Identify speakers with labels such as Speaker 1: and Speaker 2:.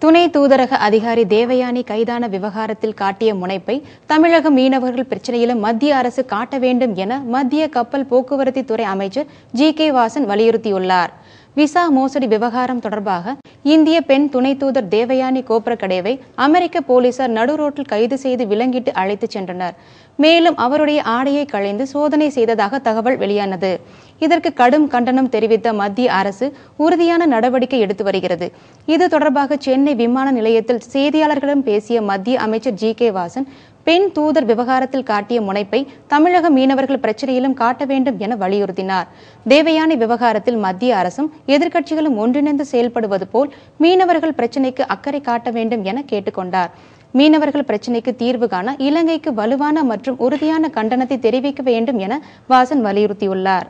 Speaker 1: துணை தூதரக அதிகாரி தேவயானி கைதான விவகாரத்தில் காட்டிய முனைப்பை தமிழக மீனவர்கள் பிரச்சினையிலும் மத்திய அரசு காட்ட வேண்டும் என மத்திய கப்பல் போக்குவரத்து துறை அமைச்சர் ஜி.கே. வாசன் வலியுறுத்தியுள்ளார். விசா மோசடி விவகாரம் தொடர்பாக இந்திய பெண் துணை தூதர் தேவயானி கோப்ரகடேவை அமெரிக்க போலீசார் நடுரோட்டில் கைது செய்து விலங்கிட்டு அழைத்துச் சென்றனர். மேலும் அவருடைய ஆடையை களைந்து சோதனை செய்ததாக தகவல் வெளியானது. இதற்கு கடும் கண்டனம் தெரிவித்த மத்திய அரசு உறுதியான நடவடிக்கை எடுத்து வருகிறது. இது தொடர்பாக சென்னை விமான நிலையத்தில் செய்தியாளர்களிடம் பேசிய மத்திய அமைச்சர் ஜி.கே. வாசன் பெண் தூதர் விவகாரத்தில் காட்டிய முனைப்பை தமிழக மீனவர்கள் பிரச்சனையிலும் காட்ட வேண்டும் என வலியுறுத்தினார். தேவயானி விவகாரத்தில் மத்திய அரசும் எதிர்க்கட்சிகளும் ஒன்றிணைந்து செயல்படுவது போல் மீனவர்கள் பிரச்சினைக்கு அக்கறை காட்ட வேண்டும் என கேட்டுக்கொண்டார். மீனவர்கள் பிரச்சினைக்கு தீர்வு காண இலங்கைக்கு வலுவான மற்றும் உறுதியான கண்டனத்தை தெரிவிக்க வேண்டும் என வாசன் வலியுறுத்தியுள்ளார்.